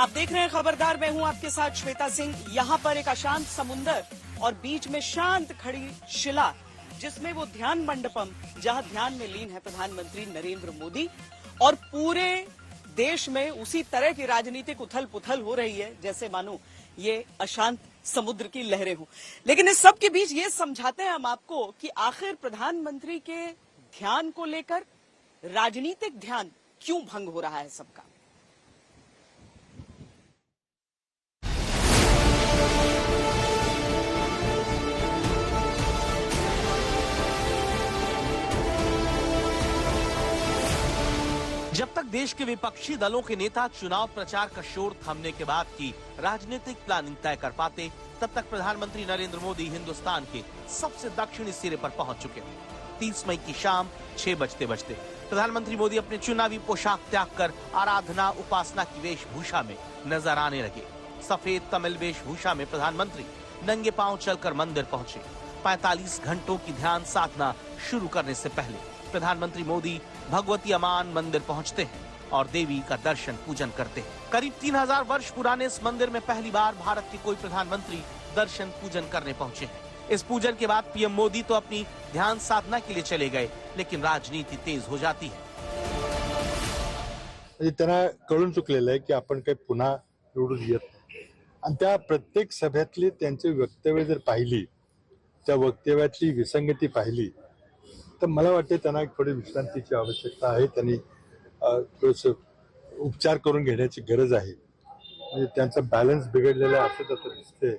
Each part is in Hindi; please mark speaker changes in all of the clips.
Speaker 1: आप देख रहे हैं खबरदार, मैं हूं आपके साथ श्वेता सिंह। यहां पर एक अशांत समुंदर और बीच में शांत खड़ी शिला, जिसमें वो ध्यान मंडपम, जहां ध्यान में लीन है प्रधानमंत्री नरेंद्र मोदी। और पूरे देश में उसी तरह की राजनीतिक उथल पुथल हो रही है जैसे मानो ये अशांत समुद्र की लहरें हों। लेकिन इस सब के बीच ये समझाते हैं हम आपको कि आखिर प्रधानमंत्री के ध्यान को लेकर राजनीतिक ध्यान क्यों भंग हो रहा है सबका।
Speaker 2: जब तक देश के विपक्षी दलों के नेता चुनाव प्रचार का शोर थमने के बाद की राजनीतिक प्लानिंग तय कर पाते, तब तक प्रधानमंत्री नरेंद्र मोदी हिंदुस्तान के सबसे दक्षिणी सिरे पर पहुंच चुके हैं। 30 मई की शाम 6 बजते प्रधानमंत्री मोदी अपने चुनावी पोशाक त्याग कर आराधना उपासना की वेशभूषा में नजर आने लगे। सफेद तमिल वेशभूषा में प्रधानमंत्री नंगे पांव चलकर मंदिर पहुंचे। 45 घंटों की ध्यान साधना शुरू करने से पहले प्रधानमंत्री मोदी भगवती अमान मंदिर पहुंचते हैं और देवी का दर्शन पूजन करते हैं। करीब 3000 वर्ष पुराने इस मंदिर में पहली बार भारत के कोई प्रधानमंत्री दर्शन पूजन करने पहुंचे हैं। इस पूजन के बाद पीएम मोदी तो अपनी ध्यान साधना के लिए चले गए, लेकिन राजनीति तेज हो जाती है।
Speaker 3: त्यांना कळून चुकलेलं आहे की आपण काही पुन्हा निवडून येत नाही आणि त्या प्रत्येक सभेतली त्यांची वक्तव्य जर पाहिली, त्या वक्तव्यातली विसंगती पाहिली, तर मला वाटते त्यांना थोडी विश्रांतीची आवश्यकता आहे। त्यांनी थोडंसं उपचार करून घेण्याची गरज आहे। म्हणजे त्यांचा बॅलन्स बिघडलेला असं दिसते।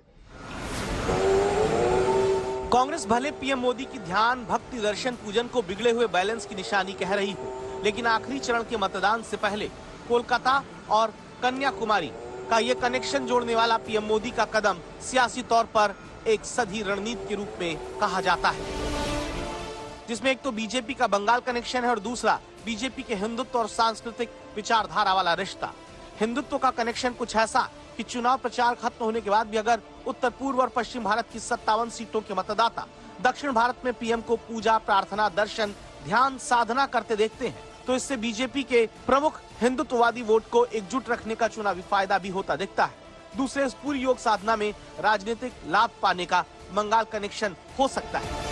Speaker 2: कांग्रेस भले पीएम मोदी की ध्यान भक्ति दर्शन पूजन को बिगड़े हुए बैलेंस की निशानी कह रही हो, लेकिन आखिरी चरण के मतदान से पहले कोलकाता और कन्याकुमारी का ये कनेक्शन जोड़ने वाला पीएम मोदी का कदम सियासी तौर पर एक सधी रणनीति के रूप में कहा जाता है, जिसमें एक तो बीजेपी का बंगाल कनेक्शन है और दूसरा बीजेपी के हिंदुत्व और सांस्कृतिक विचारधारा वाला रिश्ता। हिंदुत्व का कनेक्शन कुछ ऐसा कि चुनाव प्रचार खत्म होने के बाद भी अगर उत्तर पूर्व और पश्चिम भारत की 57 सीटों के मतदाता दक्षिण भारत में पीएम को पूजा, प्रार्थना, दर्शन, ध्यान साधना करते देखते हैं, तो इससे बीजेपी के प्रमुख हिंदुत्ववादी वोट को एकजुट रखने का चुनावी फायदा भी होता दिखता है। दूसरे, इस पूरी योग साधना में राजनीतिक लाभ पाने का बंगाल कनेक्शन हो सकता है।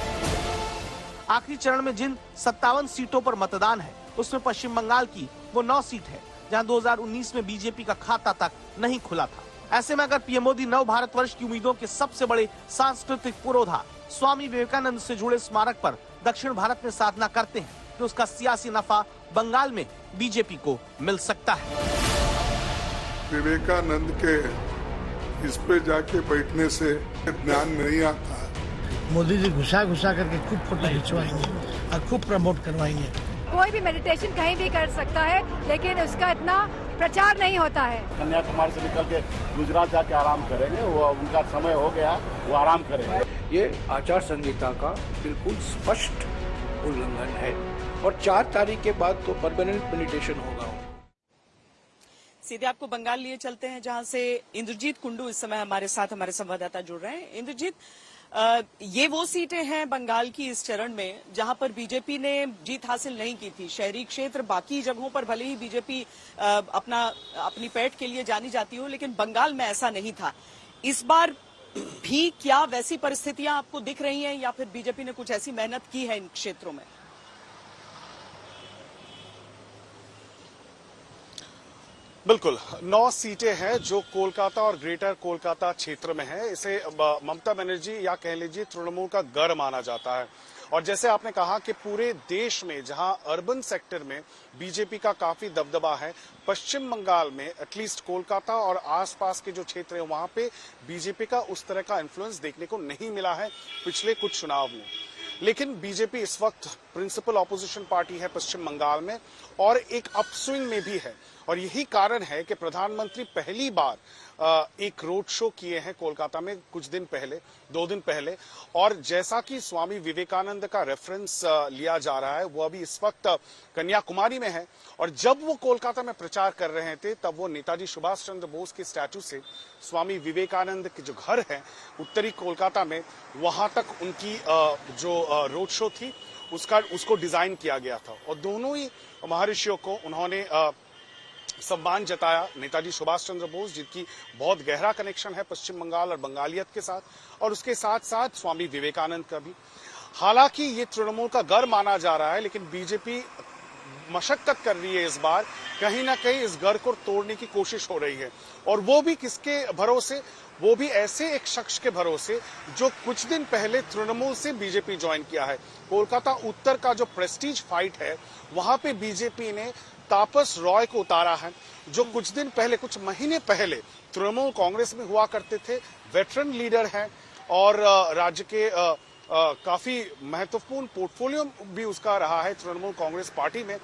Speaker 2: आखिरी चरण में जिन 57 सीटों पर मतदान है, उसमें पश्चिम बंगाल की वो 9 सीट है जहां 2019 में बीजेपी का खाता तक नहीं खुला था। ऐसे में अगर पीएम मोदी नव भारतवर्ष की उम्मीदों के सबसे बड़े सांस्कृतिक पुरोधा स्वामी विवेकानंद से जुड़े स्मारक पर दक्षिण भारत में साधना करते हैं, तो उसका सियासी नफा बंगाल में बीजेपी को मिल सकता है।
Speaker 4: विवेकानंद के इस पे जाके बैठने से ज्ञान नहीं आता।
Speaker 5: मोदी जी घुसा करके खूब फोटो खिंचवाएंगे और खूब प्रमोट करवाएंगे।
Speaker 6: कोई भी मेडिटेशन कहीं भी कर सकता है, लेकिन उसका इतना प्रचार नहीं होता है।
Speaker 7: कन्याकुमारी से निकल के गुजरात जाके आराम करेंगे, वो उनका समय हो गया, वो आराम करेंगे।
Speaker 8: ये आचार संहिता का बिल्कुल स्पष्ट उल्लंघन है और 4 तारीख के बाद तो परमानेंट मेडिटेशन होगा।
Speaker 1: सीधे आपको बंगाल लिए चलते हैं, जहां से इंद्रजीत कुंडू इस समय हमारे साथ हमारे संवाददाता जुड़ रहे हैं। इंद्रजीत, ये वो सीटें हैं बंगाल की इस चरण में जहां पर बीजेपी ने जीत हासिल नहीं की थी। शहरी क्षेत्र बाकी जगहों पर भले ही बीजेपी अपनी पैठ के लिए जानी जाती हो, लेकिन बंगाल में ऐसा नहीं था। इस बार भी क्या वैसी परिस्थितियां आपको दिख रही हैं या फिर बीजेपी ने कुछ ऐसी मेहनत की है इन क्षेत्रों में?
Speaker 9: बिल्कुल, 9 सीटें हैं जो कोलकाता और ग्रेटर कोलकाता क्षेत्र में है। इसे ममता बनर्जी या कह लीजिए तृणमूल का गढ़ माना जाता है। और जैसे आपने कहा कि पूरे देश में जहां अर्बन सेक्टर में बीजेपी का काफी दबदबा है, पश्चिम बंगाल में एटलीस्ट कोलकाता और आसपास के जो क्षेत्र है वहां पे बीजेपी का उस तरह का इन्फ्लुएंस देखने को नहीं मिला है पिछले कुछ चुनाव में। लेकिन बीजेपी इस वक्त प्रिंसिपल ऑपोजिशन पार्टी है पश्चिम बंगाल में और एक अपस्विंग में भी है, और यही कारण है कि प्रधानमंत्री पहली बार एक रोड शो किए हैं कोलकाता में कुछ दिन पहले, 2 दिन पहले। और जैसा कि स्वामी विवेकानंद का रेफरेंस लिया जा रहा है, वो अभी इस वक्त कन्याकुमारी में है, और जब वो कोलकाता में प्रचार कर रहे थे तब वो नेताजी सुभाष चंद्र बोस के स्टैचू से स्वामी विवेकानंद के जो घर है उत्तरी कोलकाता में, वहां तक उनकी जो रोड शो थी उसको डिजाइन किया गया था। और दोनों ही महर्षियों को उन्होंने सम्मान जताया नेताजी सुभाष चंद्र बोस, जिनकी बहुत गहरा कनेक्शन है पश्चिम बंगाल और बंगालियत के साथ, और उसके साथ साथ स्वामी विवेकानंद का भी। हालांकि ये तृणमूल का घर माना जा रहा है, लेकिन बीजेपी मशक्कत कर रही है इस बार, कहीं ना कहीं इस घर को तोड़ने की कोशिश हो रही है, और वो भी किसके भरोसे, वो भी ऐसे एक शख्स के भरोसे जो कुछ दिन पहले तृणमूल से बीजेपी ज्वाइन किया है। कोलकाता उत्तर का जो प्रेस्टीज फाइट है, वहां पे बीजेपी ने तापस रॉय को उतारा है, जो कुछ दिन पहले, कुछ महीने पहले तृणमूल कांग्रेस में हुआ करते थे, वेटरन लीडर हैं और राज्य के काफी महत्वपूर्ण पोर्टफोलियो भी उसका रहा है तृणमूल कांग्रेस पार्टी में।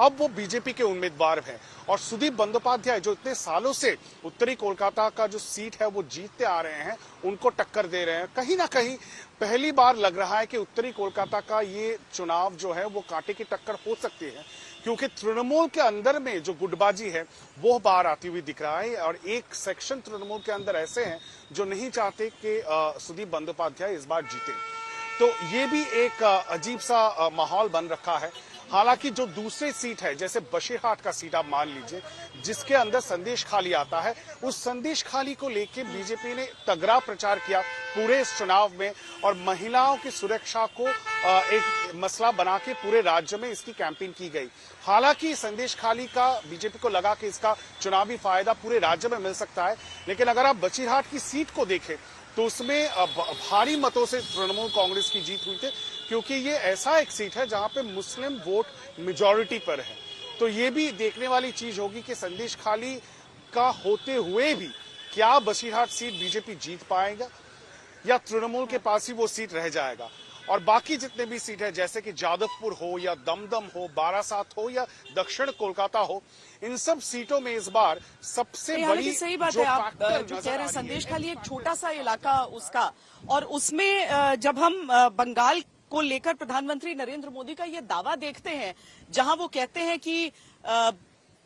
Speaker 9: अब वो बीजेपी के उम्मीदवार हैं, और सुदीप बंदोपाध्याय जो इतने सालों से उत्तरी कोलकाता का जो सीट है वो जीतते आ रहे हैं, उनको टक्कर दे रहे हैं। कहीं ना कहीं पहली बार लग रहा है कि उत्तरी कोलकाता का ये चुनाव जो है वो कांटे की टक्कर हो सकती है, क्योंकि तृणमूल के अंदर में जो गुटबाजी है वो बाहर आती हुई दिख रहा है, और एक सेक्शन तृणमूल के अंदर ऐसे हैं जो नहीं चाहते कि सुदीप बंदोपाध्याय इस बार जीते। तो ये भी एक अजीब सा माहौल बन रखा है। हालांकि जो दूसरी सीट है, जैसे बशीरहाट का सीट आप मान लीजिए, जिसके अंदर संदेश खाली आता है, उस संदेश खाली को लेके बीजेपी ने तगड़ा प्रचार किया पूरे इस चुनाव में, और महिलाओं की सुरक्षा को एक मसला बना के पूरे राज्य में इसकी कैंपेन की गई। हालांकि संदेश खाली का बीजेपी को लगा कि इसका चुनावी फायदा पूरे राज्य में मिल सकता है, लेकिन अगर आप बशीरहाट की सीट को देखें तो उसमें भारी मतों से तृणमूल कांग्रेस की जीत हुई थी, क्योंकि ये ऐसा एक सीट है जहां पे मुस्लिम वोट मेजॉरिटी पर है। तो ये भी देखने वाली चीज होगी कि संदेश खाली का होते हुए भी क्या बशीरहाट सीट बीजेपी जीत पाएगा, या तृणमूल के पास ही वो सीट रह जाएगा। और बाकी जितने भी सीट है, जैसे कि जादवपुर हो या दमदम हो, बारासात हो या दक्षिण कोलकाता हो, इन सब सीटों में इस बार सबसे बड़ी
Speaker 1: सही बात है, आप जो कह रहे हैं संदेश खाली एक छोटा सा इलाका उसका, और उसमें जब हम बंगाल को लेकर प्रधानमंत्री नरेंद्र मोदी का ये दावा देखते हैं, जहां वो कहते हैं कि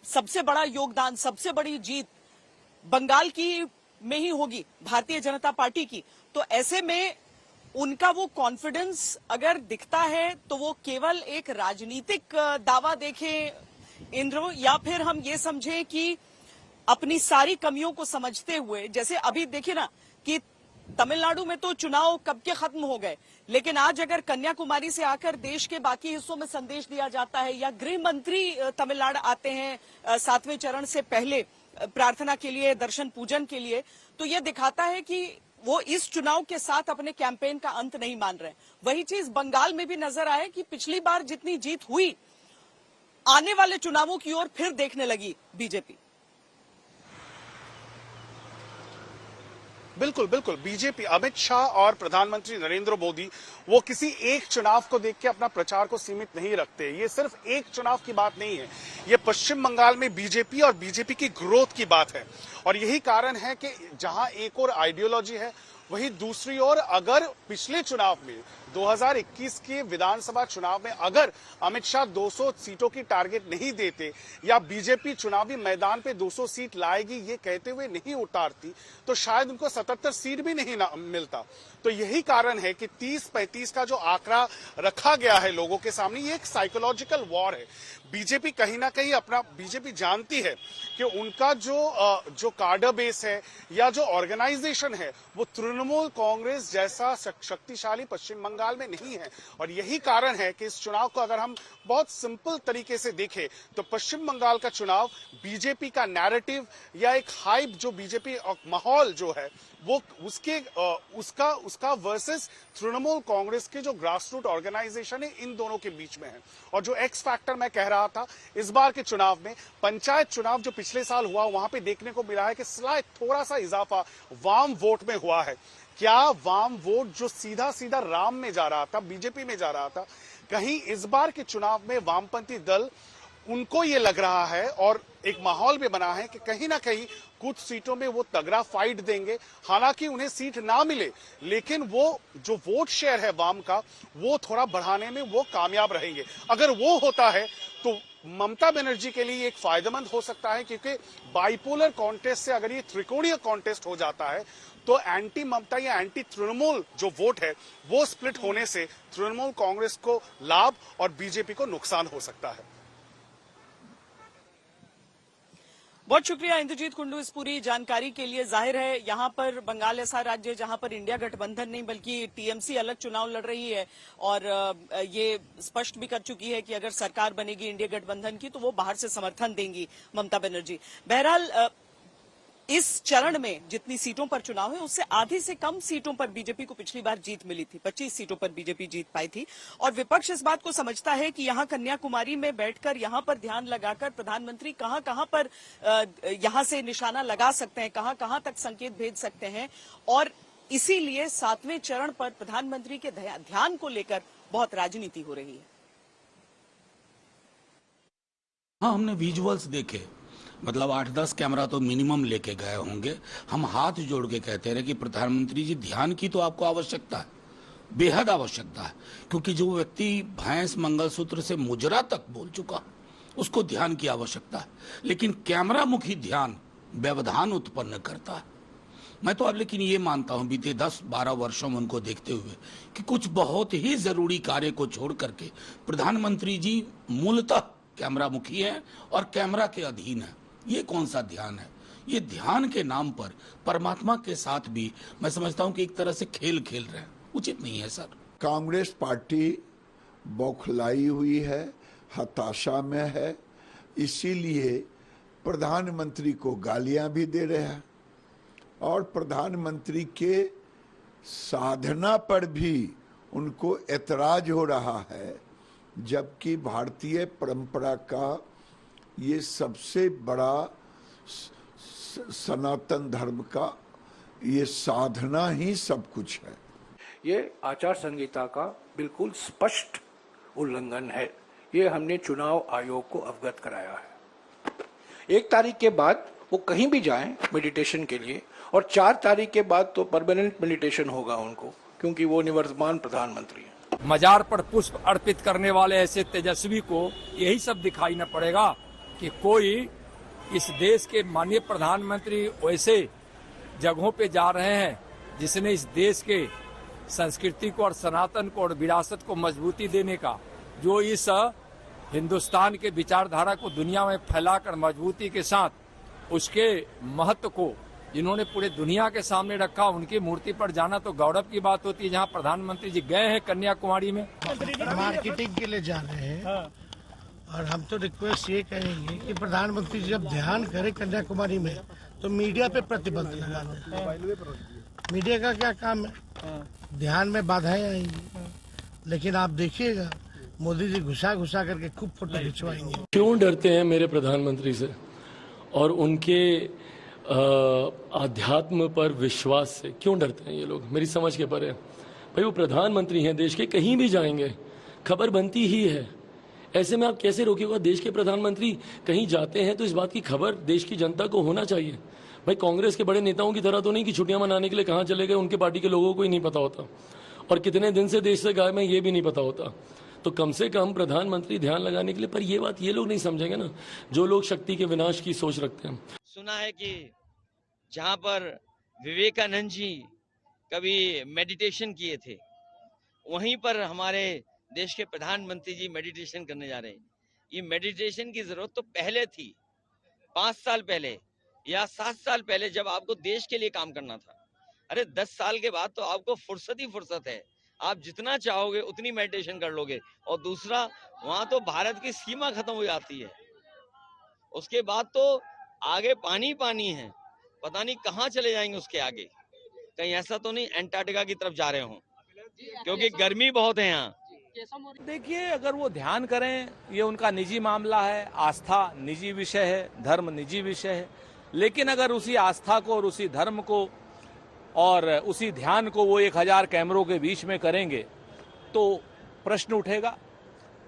Speaker 1: सबसे बड़ा योगदान, सबसे बड़ी जीत बंगाल की में ही होगी, भारतीय जनता पार्टी की, तो ऐसे में उनका वो कॉन्फिडेंस अगर दिखता है तो वो केवल एक राजनीतिक दावा देखें इंद्र, या फिर हम ये समझें कि अपनी सारी कमियों को समझते हुए, जैसे अभी देखिए ना कि तमिलनाडु में तो चुनाव कब के खत्म हो गए, लेकिन आज अगर कन्याकुमारी से आकर देश के बाकी हिस्सों में संदेश दिया जाता है, या गृह मंत्री तमिलनाडु आते हैं 7वें चरण से पहले प्रार्थना के लिए, दर्शन पूजन के लिए, तो यह दिखाता है कि वो इस चुनाव के साथ अपने कैंपेन का अंत नहीं मान रहे। वही चीज बंगाल में भी नजर आए कि पिछली बार जितनी जीत हुई, आने वाले चुनावों की ओर फिर देखने लगी बीजेपी।
Speaker 9: बिल्कुल बिल्कुल, बीजेपी, अमित शाह और प्रधानमंत्री नरेंद्र मोदी वो किसी एक चुनाव को देख के अपना प्रचार को सीमित नहीं रखते। ये सिर्फ एक चुनाव की बात नहीं है, ये पश्चिम बंगाल में बीजेपी और बीजेपी की ग्रोथ की बात है। और यही कारण है कि जहां एक और आइडियोलॉजी है, वहीं दूसरी ओर अगर पिछले चुनाव में 2021 के विधानसभा चुनाव में अगर अमित शाह 200 सीटों की टारगेट नहीं देते, या बीजेपी चुनावी मैदान पे 200 सीट लाएगी ये कहते हुए नहीं उतारती, तो शायद उनको 77 सीट भी नहीं मिलता। तो यही कारण है कि 30-35 का जो आंकड़ा रखा गया है लोगों के सामने, ये एक साइकोलॉजिकल वॉर है। बीजेपी कहीं ना कहीं अपना, बीजेपी जानती है कि उनका जो कार्डर बेस है या जो ऑर्गेनाइजेशन है वो तृणमूल कांग्रेस जैसा शक्तिशाली पश्चिम बंगाल में नहीं है। और यही कारण है कि इस चुनाव को अगर हम बहुत सिंपल तरीके से देखें तो पश्चिम बंगाल का चुनाव बीजेपी का नैरेटिव या एक हाइप जो बीजेपी माहौल जो है वो उसका वर्सेस तृणमूल कांग्रेस के जो ग्रासरूट ऑर्गेनाइजेशन है, इन दोनों के बीच में है। और जो एक्स फैक्टर मैं कह रहा था, इस बार के चुनाव में पंचायत चुनाव जो पिछले साल हुआ, वहां पे देखने को मिला है कि स्लाइड थोड़ा सा इजाफा वाम वोट में हुआ है। क्या वाम वोट जो सीधा सीधा राम में जा रहा था, बीजेपी में जा रहा था, कहीं इस बार के चुनाव में वामपंथी दल उनको ये लग रहा है और एक माहौल भी बना है कि कहीं ना कहीं कुछ सीटों में वो तगड़ा फाइट देंगे। हालांकि उन्हें सीट ना मिले, लेकिन वो जो वोट शेयर है वाम का, वो थोड़ा बढ़ाने में वो कामयाब रहेंगे। अगर वो होता है तो ममता बनर्जी के लिए एक फायदेमंद हो सकता है, क्योंकि बाइपोलर कॉन्टेस्ट से अगर ये त्रिकोणीय कॉन्टेस्ट हो जाता है तो एंटी ममता या एंटी तृणमूल जो वोट है वो स्प्लिट होने से तृणमूल कांग्रेस को लाभ और बीजेपी को नुकसान हो सकता है।
Speaker 1: बहुत शुक्रिया इंद्रजीत कुंडू इस पूरी जानकारी के लिए। जाहिर है यहाँ पर बंगाल ऐसा राज्य जहाँ पर इंडिया गठबंधन नहीं बल्कि टीएमसी अलग चुनाव लड़ रही है और ये स्पष्ट भी कर चुकी है कि अगर सरकार बनेगी इंडिया गठबंधन की तो वो बाहर से समर्थन देंगी ममता बनर्जी। बहरहाल इस चरण में जितनी सीटों पर चुनाव है उससे आधी से कम सीटों पर बीजेपी को पिछली बार जीत मिली थी। 25 सीटों पर बीजेपी जीत पाई थी और विपक्ष इस बात को समझता है कि यहां कन्याकुमारी में बैठकर यहां पर ध्यान लगाकर प्रधानमंत्री कहां पर यहां से निशाना लगा सकते हैं, कहां तक संकेत भेज सकते हैं और इसीलिए 7वें चरण पर प्रधानमंत्री के ध्यान को लेकर बहुत राजनीति हो रही है।
Speaker 10: हाँ, हमने विजुअल्स देखे, मतलब 8-10 कैमरा तो मिनिमम लेके गए होंगे। हम हाथ जोड़ के कहते रहे कि प्रधानमंत्री जी ध्यान की तो आपको आवश्यकता है, बेहद आवश्यकता है, क्योंकि जो व्यक्ति भैंस मंगलसूत्र से मुजरा तक बोल चुका उसको ध्यान की आवश्यकता है, लेकिन कैमरा मुखी ध्यान व्यवधान उत्पन्न करता है। मैं तो अब लेकिन ये मानता हूं बीते 10-12 वर्षों में उनको देखते हुए कि कुछ बहुत ही जरूरी कार्य को छोड़ करके प्रधानमंत्री जी मूलतः कैमरा मुखी है और कैमरा के अधीन है। ये कौन सा ध्यान है? ये ध्यान के नाम पर परमात्मा के साथ भी मैं समझता हूं कि एक तरह से खेल खेल रहे हैं, उचित नहीं है सर।
Speaker 8: कांग्रेस पार्टी बौखलाई हुई है, हताशा में है, इसीलिए प्रधानमंत्री को गालियां भी दे रहे हैं और प्रधानमंत्री के साधना पर भी उनको ऐतराज हो रहा है, जबकि भारतीय परंपरा का ये सबसे बड़ा सनातन धर्म का ये साधना ही सब कुछ है।
Speaker 11: ये आचार संहिता का बिल्कुल स्पष्ट उल्लंघन है। ये हमने चुनाव आयोग को अवगत कराया है। 1 तारीख के बाद वो कहीं भी जाएं मेडिटेशन के लिए और 4 तारीख के बाद तो परमानेंट मेडिटेशन होगा उनको, क्योंकि वो निवर्तमान प्रधानमंत्री हैं।
Speaker 12: मजार पर पुष्प अर्पित करने वाले ऐसे तेजस्वी को यही सब दिखाई न पड़ेगा कि कोई इस देश के माननीय प्रधानमंत्री वैसे जगहों पे जा रहे हैं जिसने इस देश के संस्कृति को और सनातन को और विरासत को मजबूती देने का, जो इस हिंदुस्तान के विचारधारा को दुनिया में फैलाकर मजबूती के साथ उसके महत्व को जिन्होंने पूरे दुनिया के सामने रखा, उनकी मूर्ति पर जाना तो गौरव की बात होती है। जहां प्रधानमंत्री जी गए हैं कन्याकुमारी में,
Speaker 5: मार्केटिंग के लिए जा रहे हैं और हम तो रिक्वेस्ट ये करेंगे कि प्रधानमंत्री जी जब ध्यान करें कन्याकुमारी में तो मीडिया पे प्रतिबंध लगा दें। मीडिया का क्या काम है? ध्यान में बाधाएं आएंगी, लेकिन आप देखिएगा मोदी जी घुसा करके खूब फोटो खिंचवाएंगे।
Speaker 13: क्यों डरते हैं मेरे प्रधानमंत्री से और उनके आध्यात्म पर विश्वास से? क्यों डरते हैं ये लोग? मेरी समझ के परे। भाई वो प्रधानमंत्री हैं देश के, कहीं भी जाएंगे खबर बनती ही है। ऐसे में आप कैसे रोकिएगा? देश के प्रधानमंत्री कहीं जाते हैं तो इस बात की खबर देश की जनता को होना चाहिए। भाई कांग्रेस के बड़े नेताओं की तरह तो नहीं कि छुट्टियां मनाने के लिए कहाँ चले गए उनके पार्टी के लोगों को ही नहीं पता होता और कितने दिन से देश से गायब हैं ये भी नहीं पता होता। तो कम से कम प्रधानमंत्री ध्यान लगाने के लिए, पर ये बात ये लोग नहीं समझेंगे ना जो लोग शक्ति के विनाश की सोच रखते हैं।
Speaker 14: सुना है कि जहाँ पर विवेकानंद जी कभी मेडिटेशन किए थे, वहीं पर हमारे देश के प्रधानमंत्री जी मेडिटेशन करने जा रहे हैं। ये मेडिटेशन की जरूरत तो पहले थी, 5 साल पहले या 7 साल पहले, जब आपको देश के लिए काम करना था। अरे 10 साल के बाद तो आपको फुर्सत ही फुर्सत है, आप जितना चाहोगे उतनी मेडिटेशन कर लोगे। और दूसरा, वहां तो भारत की सीमा खत्म हो जाती है, उसके बाद तो आगे पानी पानी है, पता नहीं कहाँ चले जाएंगे उसके आगे। कहीं ऐसा तो नहीं अंटार्कटिका की तरफ जा रहे हो, क्योंकि गर्मी बहुत है यहाँ।
Speaker 2: देखिए, अगर वो ध्यान करें ये उनका निजी मामला है, आस्था निजी विषय है, धर्म निजी विषय है, लेकिन अगर उसी आस्था को और उसी धर्म को और उसी ध्यान को वो 1000 कैमरों के बीच में करेंगे तो प्रश्न उठेगा।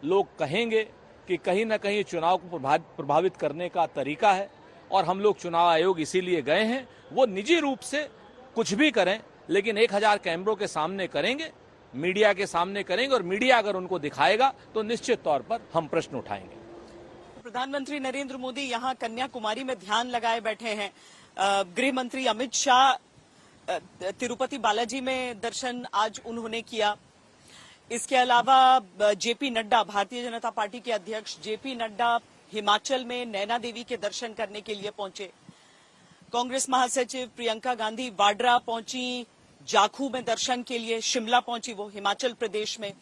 Speaker 2: लोग कहेंगे कि कहीं ना कहीं चुनाव को प्रभावित करने का तरीका है और हम लोग चुनाव आयोग इसीलिए गए हैं। वो निजी रूप से कुछ भी करें, लेकिन 1000 कैमरों के सामने करेंगे, मीडिया के सामने करेंगे और मीडिया अगर उनको दिखाएगा तो निश्चित तौर पर हम प्रश्न उठाएंगे।
Speaker 1: प्रधानमंत्री नरेंद्र मोदी यहां कन्याकुमारी में ध्यान लगाए बैठे हैं। गृह मंत्री अमित शाह तिरुपति बालाजी में दर्शन आज उन्होंने किया। इसके अलावा जेपी नड्डा, भारतीय जनता पार्टी के अध्यक्ष जेपी नड्डा हिमाचल में नैना देवी के दर्शन करने के लिए पहुंचे। कांग्रेस महासचिव प्रियंका गांधी वाड्रा पहुंची, जाखू में दर्शन के लिए, शिमला पहुंची वो हिमाचल प्रदेश में।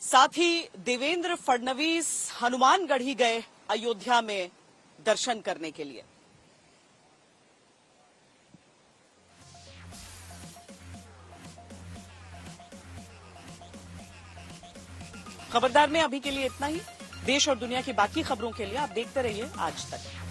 Speaker 1: साथ ही देवेंद्र फडणवीस हनुमानगढ़ी गए अयोध्या में दर्शन करने के लिए। खबरदार में अभी के लिए इतना ही। देश और दुनिया की बाकी खबरों के लिए आप देखते रहिए आज तक।